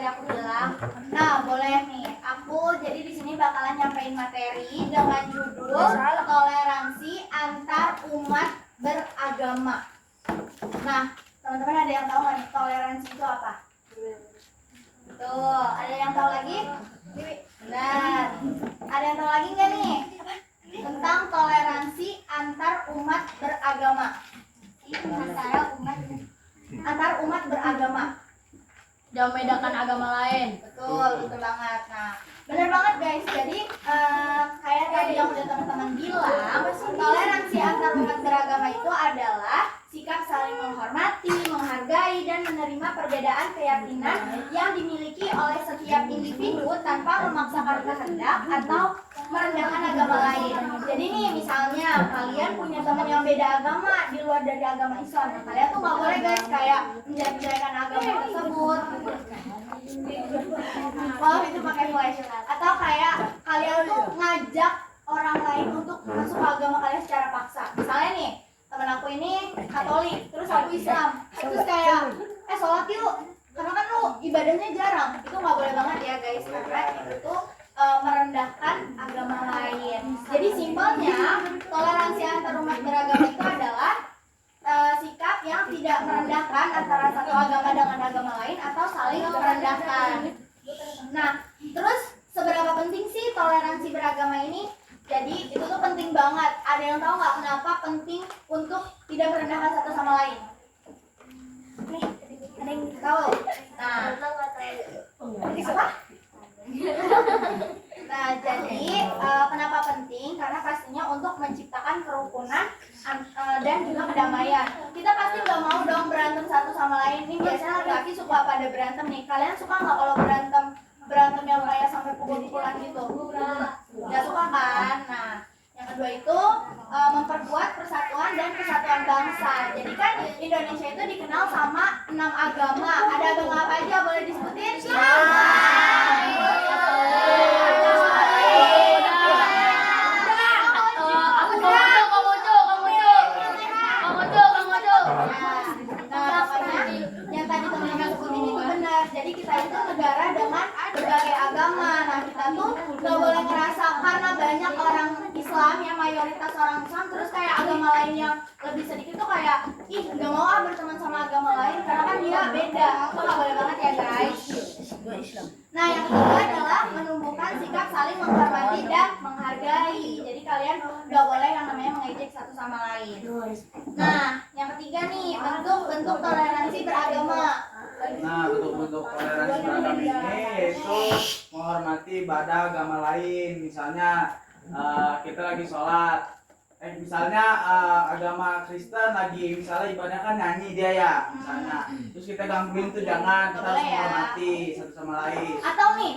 aku bilang. Nah, boleh nih. Aku jadi di sini bakalan nyampein materi dengan judul toleransi antar umat beragama. Nah, teman-teman ada yang tahu nggak nih toleransi itu apa? Tuh, ada yang tahu lagi? Benar. Ada yang tahu lagi nggak nih tentang toleransi antar umat beragama? Antar umat beragama. Jangan membedakan agama lain. Betul banget. Nah, benar banget guys. Jadi kayak tadi yang udah teman-teman bilang, toleransi antar umat beragama itu adalah sikap saling menghormati, menghargai, dan menerima perbedaan keyakinan yang dimiliki oleh setiap individu tanpa memaksakan kehendak atau merendahkan agama lain. Jadi nih misalnya kalian punya teman yang beda agama di luar dari agama Islam, kalian tuh nggak boleh guys kayak menjelek-jelekan agama tersebut. Kalau itu pakai flash, atau kayak kalian tuh ngajak orang lain untuk masuk agama kalian secara paksa. Misalnya nih temen aku ini Katolik, terus aku Islam, terus kayak sholat yuk, karena kan lu ibadahnya jarang. Itu nggak boleh banget ya guys, karena itu tuh merendahkan agama lain. Jadi simpelnya toleransi antar umat beragama itu adalah sikap yang tidak merendahkan antara satu agama dengan agama lain atau saling merendahkan. Nah, terus seberapa penting sih toleransi beragama ini? Jadi itu tuh penting banget. Ada yang tahu nggak kenapa penting untuk tidak merendahkan satu sama lain? Nih, ada yang tahu? Nah, apa? Nah, jadi kenapa penting? Karena pastinya untuk menciptakan kerukunan dan juga kedamaian. Kita pasti nggak mau dong berantem satu sama lain. Ini biasanya laki-laki suka pada berantem nih. Kalian suka nggak kalau berantem yang kayak sampai pukul-pukulan gitu? Nggak suka kan? Nah, yang kedua itu memperkuat persatuan dan kesatuan bangsa. Jadi kan Indonesia itu dikenal sama 6 agama. Ada agama apa aja boleh disebutin? Jadi kita itu negara dengan berbagai agama. Nah, kita tuh gak boleh ngerasa karena banyak orang Islam yang mayoritas orang Islam, terus kayak agama lain yang lebih sedikit tuh kayak ih gak mau berteman sama agama lain karena kan dia beda. Itu gak boleh banget ya guys. Nah, yang kedua adalah menumbuhkan sikap saling menghormati dan menghargai. Jadi kalian gak boleh yang namanya mengejek satu sama lain. Nah, yang ketiga nih bentuk toleransi beragama. Nah, bentuk-bentuk toleransi beragama ini yaitu menghormati ibadah agama lain. Misalnya kita lagi sholat, misalnya agama Kristen lagi misalnya ibadah kan nyanyi dia ya, misalnya, terus kita gangguin tuh jangan, kita harus menghormati satu sama lain. Atau nih,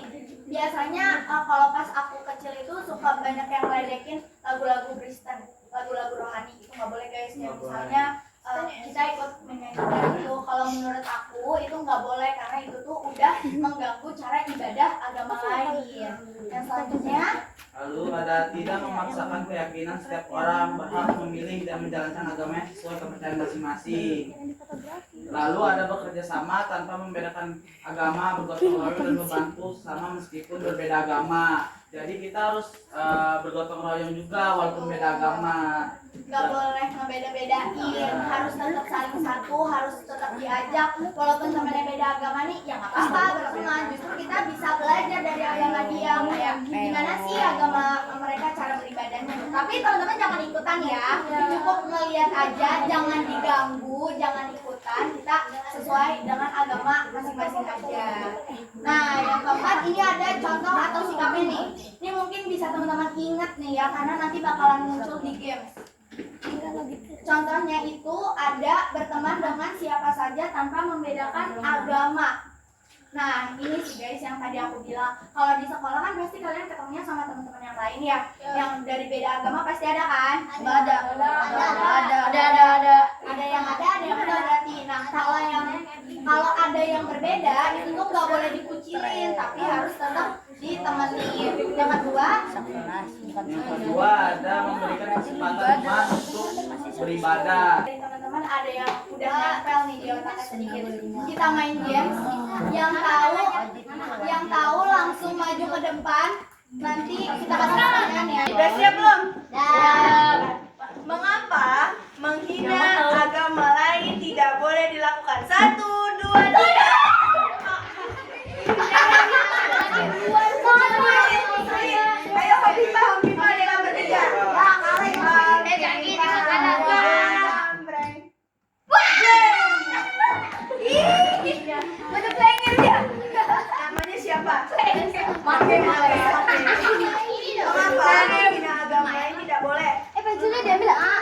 biasanya kalau pas aku kecil itu suka banyak yang ngeledekin lagu-lagu Kristen, lagu-lagu rohani, itu nggak boleh guys. Ya, misalnya kita ikut menyanyikan itu, kalau menurut aku itu nggak boleh karena itu tuh udah mengganggu cara ibadah agama lain. Yang selanjutnya, lalu ada tidak memaksakan keyakinan setiap orang berhak memilih dan menjalankan agamanya sesuai kepercayaan masing-masing. Lalu ada bekerja sama tanpa membedakan agama, bergotong royong dan membantu sama meskipun berbeda agama. Jadi kita harus bergotong royong juga walaupun beda agama. Gak boleh ngebeda-bedain, harus tetap saling satu, harus tetap diajak. Walaupun temennya beda agama nih, ya nggak apa-apa berteman. Justru kita bisa belajar dari agama dia, kayak gimana sih agama mereka cara beribadahnya. Tapi teman-teman jangan ikutan ya, cukup ngeliat aja, jangan diganggu, jangan ikutan. Kita sesuai dengan agama masing-masing aja. Nah, yang keempat ini ada contoh atau sikapnya nih. Ini mungkin bisa teman-teman ingat nih ya, karena nanti bakalan muncul di games. Contohnya itu ada berteman dengan siapa saja tanpa membedakan agama. Nah, ini sih guys yang tadi aku bilang. Kalau di sekolah kan pasti kalian ketemunya sama teman-teman yang lain ya. Yang dari beda agama pasti ada kan? Nggak ada. Ada yang ada yang enggak berarti. Nah, kalau ada yang berbeda itu tuh nggak boleh dikucilin, tapi harus tetap ditemenin. Yang kedua ada memberikan kesempatan umat untuk beribadah. dari teman-teman ada yang udah nempel nih di otaknya sedikit. Kita main games yang tahu depan. Nanti kita kasih pertanyaan ya. Udah siap belum? Dan Mengapa menghina agama lain tidak boleh dilakukan? 1, 2, 3. Ayo Habibah dengan bertiga. udah pengen ya. Namanya siapa? Pakai Mengapa menghina agama lain tidak boleh? pensilnya diambil ah.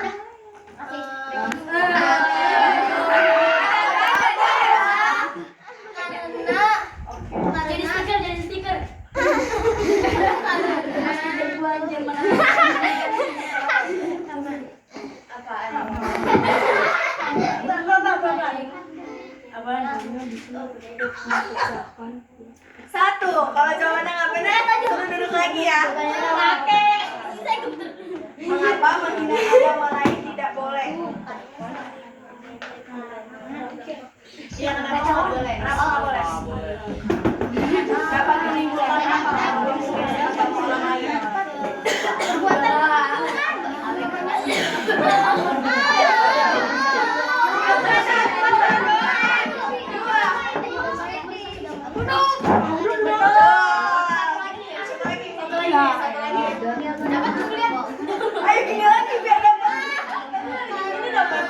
Jadi stiker, jadi stiker. Satu, kalau jawabannya nggak benar, suruh duduk lagi ya. Mengapa menghina agama lain tidak boleh? Iya, kenapa nggak boleh? Kenapa nggak boleh? Dapat menimbulkan apa? Orang lain. Ayo gini lagi biar dapat. Ini dapat.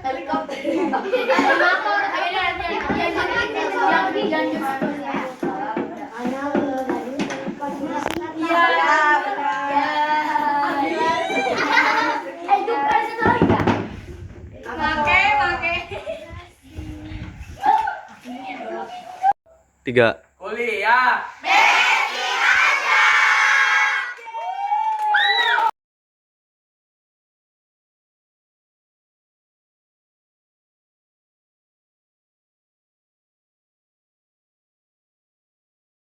Helikopter. Tiga. Kuliah.